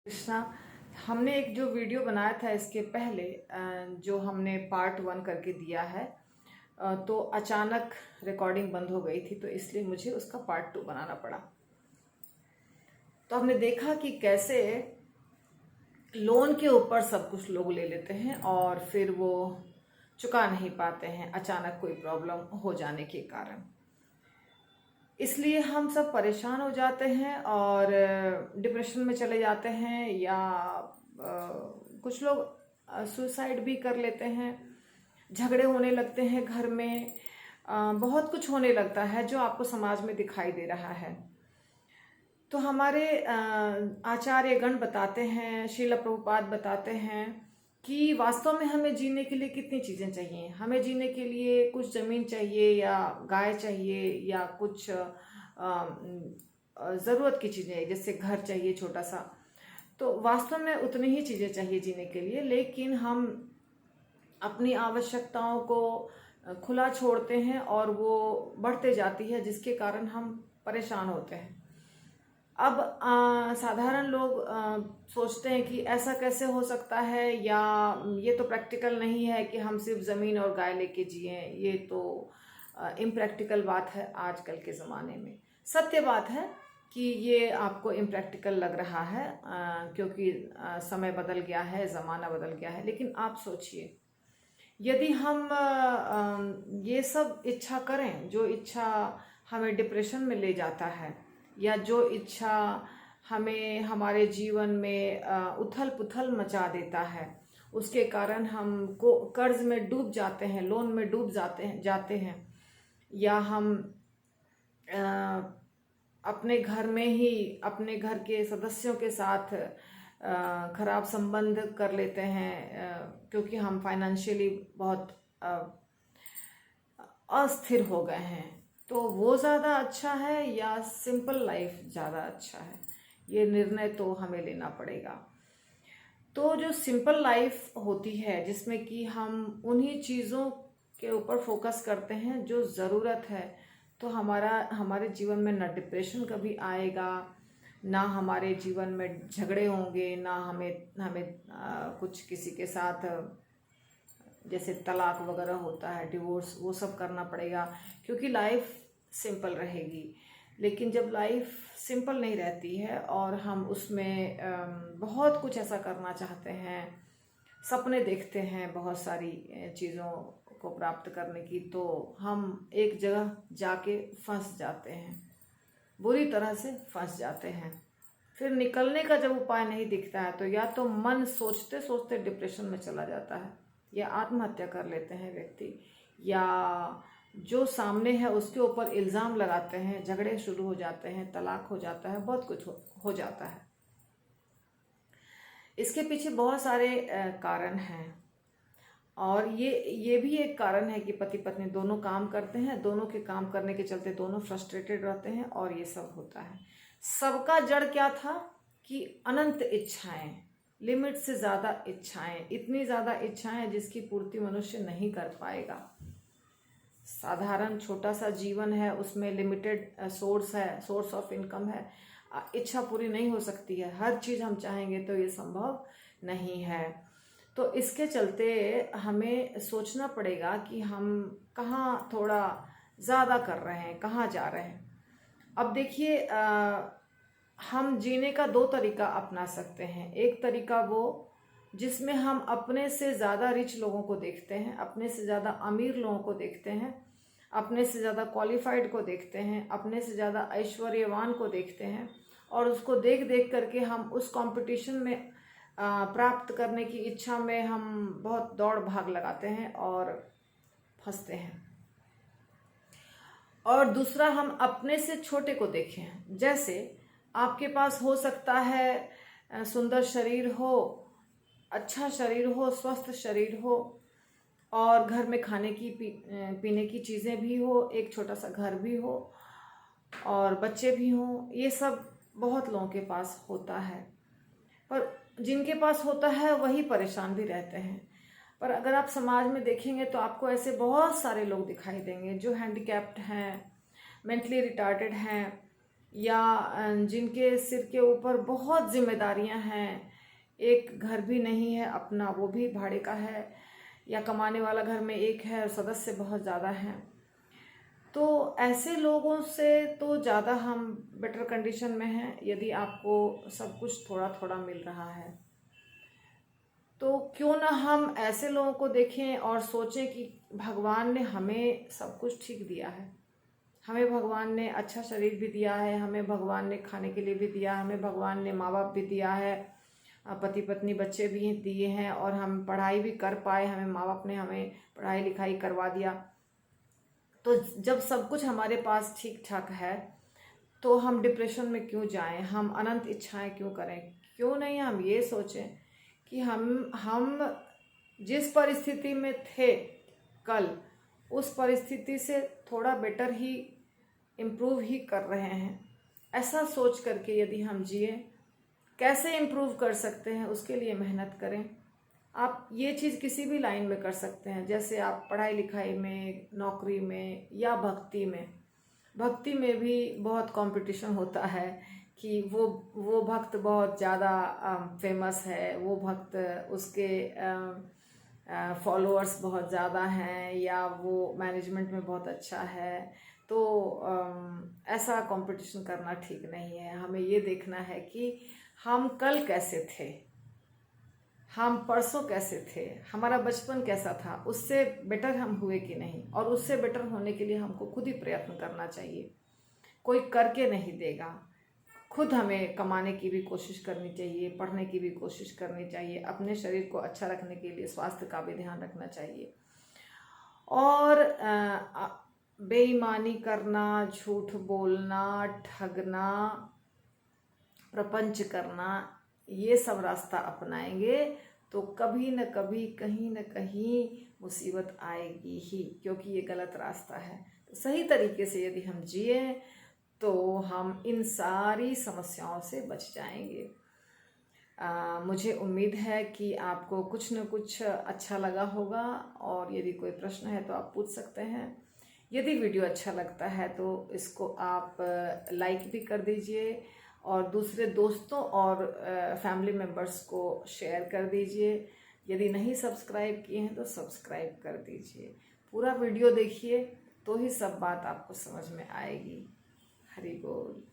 कृष्णा। हमने एक जो वीडियो बनाया था इसके पहले, जो हमने पार्ट 1 करके दिया है, तो अचानक रिकॉर्डिंग बंद हो गई थी, तो इसलिए मुझे उसका पार्ट 2 बनाना पड़ा। तो हमने देखा कि कैसे लोन के ऊपर सब कुछ लोग ले लेते हैं और फिर वो चुका नहीं पाते हैं अचानक कोई प्रॉब्लम हो जाने के कारण। इसलिए हम सब परेशान हो जाते हैं और डिप्रेशन में चले जाते हैं, या कुछ लोग सुसाइड भी कर लेते हैं। झगड़े होने लगते हैं घर में, बहुत कुछ होने लगता है जो आपको समाज में दिखाई दे रहा है। तो हमारे आचार्यगण बताते हैं, श्रील प्रभुपाद बताते हैं कि वास्तव में हमें जीने के लिए कितनी चीज़ें चाहिए। हमें जीने के लिए कुछ ज़मीन चाहिए, या गाय चाहिए, या कुछ ज़रूरत की चीज़ें जैसे घर चाहिए छोटा सा। तो वास्तव में उतनी ही चीज़ें चाहिए जीने के लिए, लेकिन हम अपनी आवश्यकताओं को खुला छोड़ते हैं और वो बढ़ते जाती है, जिसके कारण हम परेशान होते हैं। अब साधारण लोग सोचते हैं कि ऐसा कैसे हो सकता है, या ये तो प्रैक्टिकल नहीं है कि हम सिर्फ ज़मीन और गाय लेके जिए। ये तो इम्प्रैक्टिकल बात है आजकल के ज़माने में। सत्य बात है कि ये आपको इम्प्रैक्टिकल लग रहा है, क्योंकि समय बदल गया है, ज़माना बदल गया है। लेकिन आप सोचिए, यदि हम ये सब इच्छा करें, जो इच्छा हमें डिप्रेशन में ले जाता है, या जो इच्छा हमें हमारे जीवन में उथल पुथल मचा देता है, उसके कारण हम को कर्ज में डूब जाते हैं, लोन में डूब जाते हैं, या हम अपने घर में ही अपने घर के सदस्यों के साथ खराब संबंध कर लेते हैं, क्योंकि हम फाइनेंशियली बहुत अस्थिर हो गए हैं। तो वो ज़्यादा अच्छा है या सिंपल लाइफ ज़्यादा अच्छा है, ये निर्णय तो हमें लेना पड़ेगा। तो जो सिंपल लाइफ होती है, जिसमें कि हम उन्हीं चीज़ों के ऊपर फोकस करते हैं जो ज़रूरत है, तो हमारे जीवन में ना डिप्रेशन कभी आएगा, ना हमारे जीवन में झगड़े होंगे, ना हमें कुछ किसी के साथ जैसे तलाक वगैरह होता है, डिवोर्स, वो सब करना पड़ेगा, क्योंकि लाइफ सिंपल रहेगी। लेकिन जब लाइफ सिंपल नहीं रहती है और हम उसमें बहुत कुछ ऐसा करना चाहते हैं, सपने देखते हैं बहुत सारी चीज़ों को प्राप्त करने की, तो हम एक जगह जाके फंस जाते हैं, बुरी तरह से फंस जाते हैं। फिर निकलने का जब उपाय नहीं दिखता है, तो या तो मन सोचते सोचते डिप्रेशन में चला जाता है, या आत्महत्या कर लेते हैं व्यक्ति, या जो सामने है उसके ऊपर इल्ज़ाम लगाते हैं, झगड़े शुरू हो जाते हैं, तलाक हो जाता है, बहुत कुछ हो जाता है। इसके पीछे बहुत सारे कारण हैं, और ये भी एक कारण है कि पति पत्नी दोनों काम करते हैं, दोनों के काम करने के चलते दोनों फ्रस्ट्रेटेड रहते हैं, और ये सब होता है। सबका जड़ क्या था कि अनंत इच्छाएं, लिमिट से ज़्यादा इच्छाएं, इतनी ज़्यादा इच्छाएं जिसकी पूर्ति मनुष्य नहीं कर पाएगा। साधारण छोटा सा जीवन है, उसमें लिमिटेड सोर्स ऑफ इनकम है, इच्छा पूरी नहीं हो सकती है। हर चीज़ हम चाहेंगे तो ये संभव नहीं है। तो इसके चलते हमें सोचना पड़ेगा कि हम कहाँ थोड़ा ज़्यादा कर रहे हैं, कहाँ जा रहे हैं। अब देखिए, हम जीने का 2 तरीका अपना सकते हैं। एक तरीका वो जिसमें हम अपने से ज़्यादा रिच लोगों को देखते हैं, अपने से ज़्यादा अमीर लोगों को देखते हैं, अपने से ज़्यादा क्वालिफाइड को देखते हैं, अपने से ज़्यादा ऐश्वर्यवान को देखते हैं, और उसको देख देख करके हम उस कंपटीशन में प्राप्त करने की इच्छा में हम बहुत दौड़ भाग लगाते हैं और फंसते हैं। और दूसरा, हम अपने से छोटे को देखें। जैसे आपके पास हो सकता है सुंदर शरीर हो, अच्छा शरीर हो, स्वस्थ शरीर हो, और घर में खाने की पीने की चीज़ें भी हो, एक छोटा सा घर भी हो, और बच्चे भी हों। ये सब बहुत लोगों के पास होता है, पर जिनके पास होता है वही परेशान भी रहते हैं। पर अगर आप समाज में देखेंगे तो आपको ऐसे बहुत सारे लोग दिखाई देंगे जो हैंडीकैप्ड हैं, मेंटली रिटार्टेड हैं, या जिनके सिर के ऊपर बहुत जिम्मेदारियां हैं, एक घर भी नहीं है अपना, वो भी भाड़े का है, या कमाने वाला घर में एक है और सदस्य बहुत ज़्यादा हैं, तो ऐसे लोगों से तो ज़्यादा हम बेटर कंडीशन में हैं। यदि आपको सब कुछ थोड़ा थोड़ा मिल रहा है तो क्यों ना हम ऐसे लोगों को देखें और सोचें कि भगवान ने हमें सब कुछ ठीक दिया है, हमें भगवान ने अच्छा शरीर भी दिया है, हमें भगवान ने खाने के लिए भी दिया, हमें भगवान ने माँ बाप भी दिया है, पति पत्नी बच्चे भी दिए हैं, और हम पढ़ाई भी कर पाए, हमें माँ बाप ने हमें पढ़ाई लिखाई करवा दिया। तो जब सब कुछ हमारे पास ठीक ठाक है तो हम डिप्रेशन में क्यों जाएं, हम अनंत इच्छाएं क्यों करें? क्यों नहीं हम ये सोचें कि हम जिस परिस्थिति में थे कल, उस परिस्थिति से थोड़ा बेटर ही इम्प्रूव ही कर रहे हैं। ऐसा सोच करके यदि हम जिए, कैसे इम्प्रूव कर सकते हैं उसके लिए मेहनत करें। आप ये चीज़ किसी भी लाइन में कर सकते हैं, जैसे आप पढ़ाई लिखाई में, नौकरी में, या भक्ति में। भक्ति में भी बहुत कंपटीशन होता है कि वो भक्त बहुत ज़्यादा फेमस है, वो भक्त उसके फॉलोअर्स बहुत ज़्यादा हैं, या वो मैनेजमेंट में बहुत अच्छा है। तो ऐसा कंपटीशन करना ठीक नहीं है। हमें ये देखना है कि हम कल कैसे थे, हम परसों कैसे थे, हमारा बचपन कैसा था, उससे बेटर हम हुए कि नहीं, और उससे बेटर होने के लिए हमको खुद ही प्रयत्न करना चाहिए। कोई करके नहीं देगा, खुद हमें कमाने की भी कोशिश करनी चाहिए, पढ़ने की भी कोशिश करनी चाहिए, अपने शरीर को अच्छा रखने के लिए स्वास्थ्य का भी ध्यान रखना चाहिए। और बेईमानी करना, झूठ बोलना, ठगना, प्रपंच करना, ये सब रास्ता अपनाएंगे तो कभी न कभी, कहीं न कहीं मुसीबत आएगी ही, क्योंकि ये गलत रास्ता है। तो सही तरीके से यदि हम जिए तो हम इन सारी समस्याओं से बच जाएंगे। मुझे उम्मीद है कि आपको कुछ न कुछ अच्छा लगा होगा, और यदि कोई प्रश्न है तो आप पूछ सकते हैं। यदि वीडियो अच्छा लगता है तो इसको आप लाइक भी कर दीजिए, और दूसरे दोस्तों और फैमिली मेम्बर्स को शेयर कर दीजिए। यदि नहीं सब्सक्राइब किए हैं तो सब्सक्राइब कर दीजिए। पूरा वीडियो देखिए तो ही सब बात आपको समझ में आएगी। हरि बोल।